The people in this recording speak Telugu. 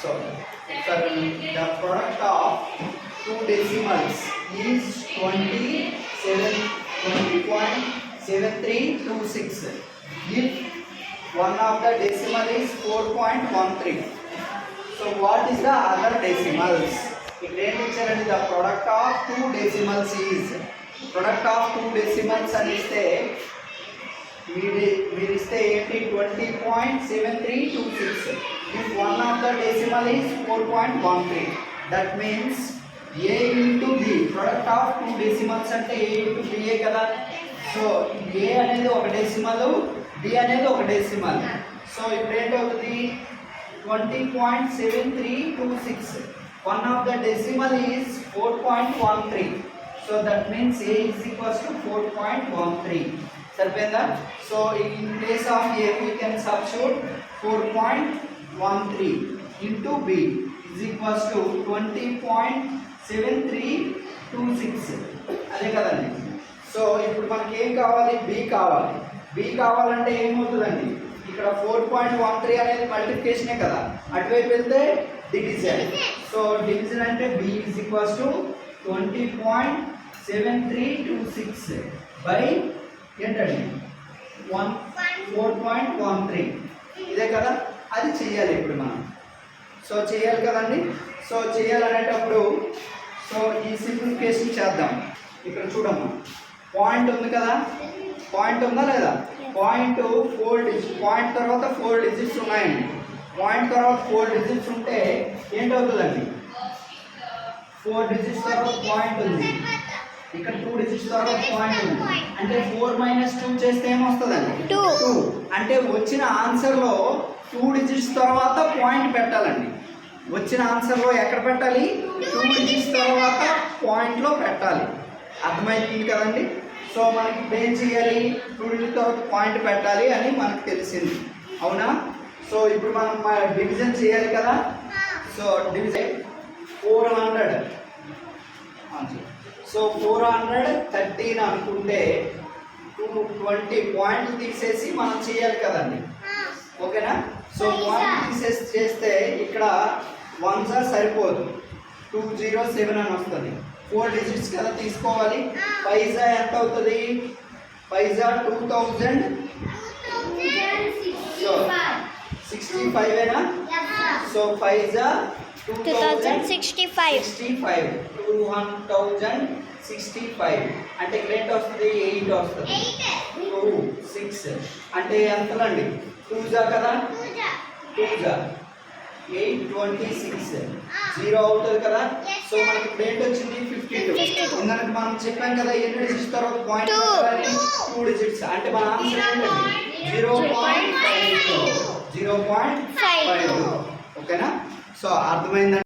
So the product of two decimals is 20.7326. If one of the decimal is 4.13. So what is the other decimals? The product of two decimals is product of two decimals and is మీరు ఇస్తే 20.7326. If one of the decimal is 4.13, that means a into b. Product of two decimals అంటే a into b కదా. సో a అనేది ఒక డెసిమల్, b అనేది ఒక డెసిమల్. సో ఇప్పుడు ఏంటవుతుంది 20.7326. One of the decimal is 4.13. So that means a is equals to 4.13. సరిపోయిందా? So in place of a we can substitute 4.13 into b is equals to 20.7326. అదే కదండి. సో ఇప్పుడు మనకి ఏం కావాలి? b కావాలి. b కావాలంటే ఏమవుతుందండి? ఇక్కడ 4.13 అనేది మల్టిప్లికేషనే కదా, అటువైపు వెళ్తే డివిజన్. సో డివిజన్ అంటే b is equals to 20.7326 by ఏంటండి 4.13. ఇదే కదా, అది చెయ్యాలి ఇప్పుడు మనం. సో చేయాలి కదండి. సో చేయాలనేటప్పుడు సో ఈ సింప్లిఫికేషన్ చేద్దాం. ఇక్కడ చూడమ్మా, పాయింట్ ఉంది కదా, పాయింట్ ఉందా లేదా? పాయింట్ 4 డిజిట్స్, పాయింట్ తర్వాత 4 డిజిట్స్ ఉన్నాయండి. పాయింట్ తర్వాత 4 డిజిట్స్ ఉంటే ఏంటవుతుందండి? 4 డిజిట్స్ తర్వాత పాయింట్ ఉంది, ఇక్కడ 2 డిజిట్స్ తర్వాత పాయింట్ ఉంది. అంటే 4 - 2 చేస్తే ఏమొస్తుందండి? 2. అంటే వచ్చిన ఆన్సర్లో 2 డిజిట్స్ తర్వాత పాయింట్ పెట్టాలండి. వచ్చిన ఆన్సర్లో ఎక్కడ పెట్టాలి? 2 డిజిట్స్ తర్వాత పాయింట్లో పెట్టాలి. అర్థమవుతుంది కదండి. సో మనకి ఇప్పుడు ఏం చేయాలి? 2 డిజిట్స్ తర్వాత పాయింట్ పెట్టాలి అని మనకు తెలిసింది, అవునా? సో ఇప్పుడు మనం డివిజన్ చేయాలి కదా. So division 400. సో 413 అనుకుంటే 220 పాయింట్లు తీసేసి మనం చేయాలి కదండి, ఓకేనా? సో పాయింట్ తీసేసి చేస్తే ఇక్కడ 1 సరిపోదు, 207 అని వస్తుంది. 4 డిజిట్స్ కదా తీసుకోవాలి. 5 ఎంత అవుతుంది? 5 2065 ఏనా? సో 5 2065 2065 అంటే గ్రేట్ వస్తుంది, 8 వస్తుంది. 2 6 అంటే ఎంతలండి? 2 కదా, 2 8 26 0 అవుతుంది కదా. సో మనకి గ్రేట్ వచ్చింది 52. ఇందాక మనం చెప్పాం కదా ఎన్ని డిజిట్స్ తర్వాత పాయింట్ 2 డిజిట్స్. అంటే మన ఆన్సర్ ఏంటండి? 0.52. ఓకేనా? సో అర్థమైందండి.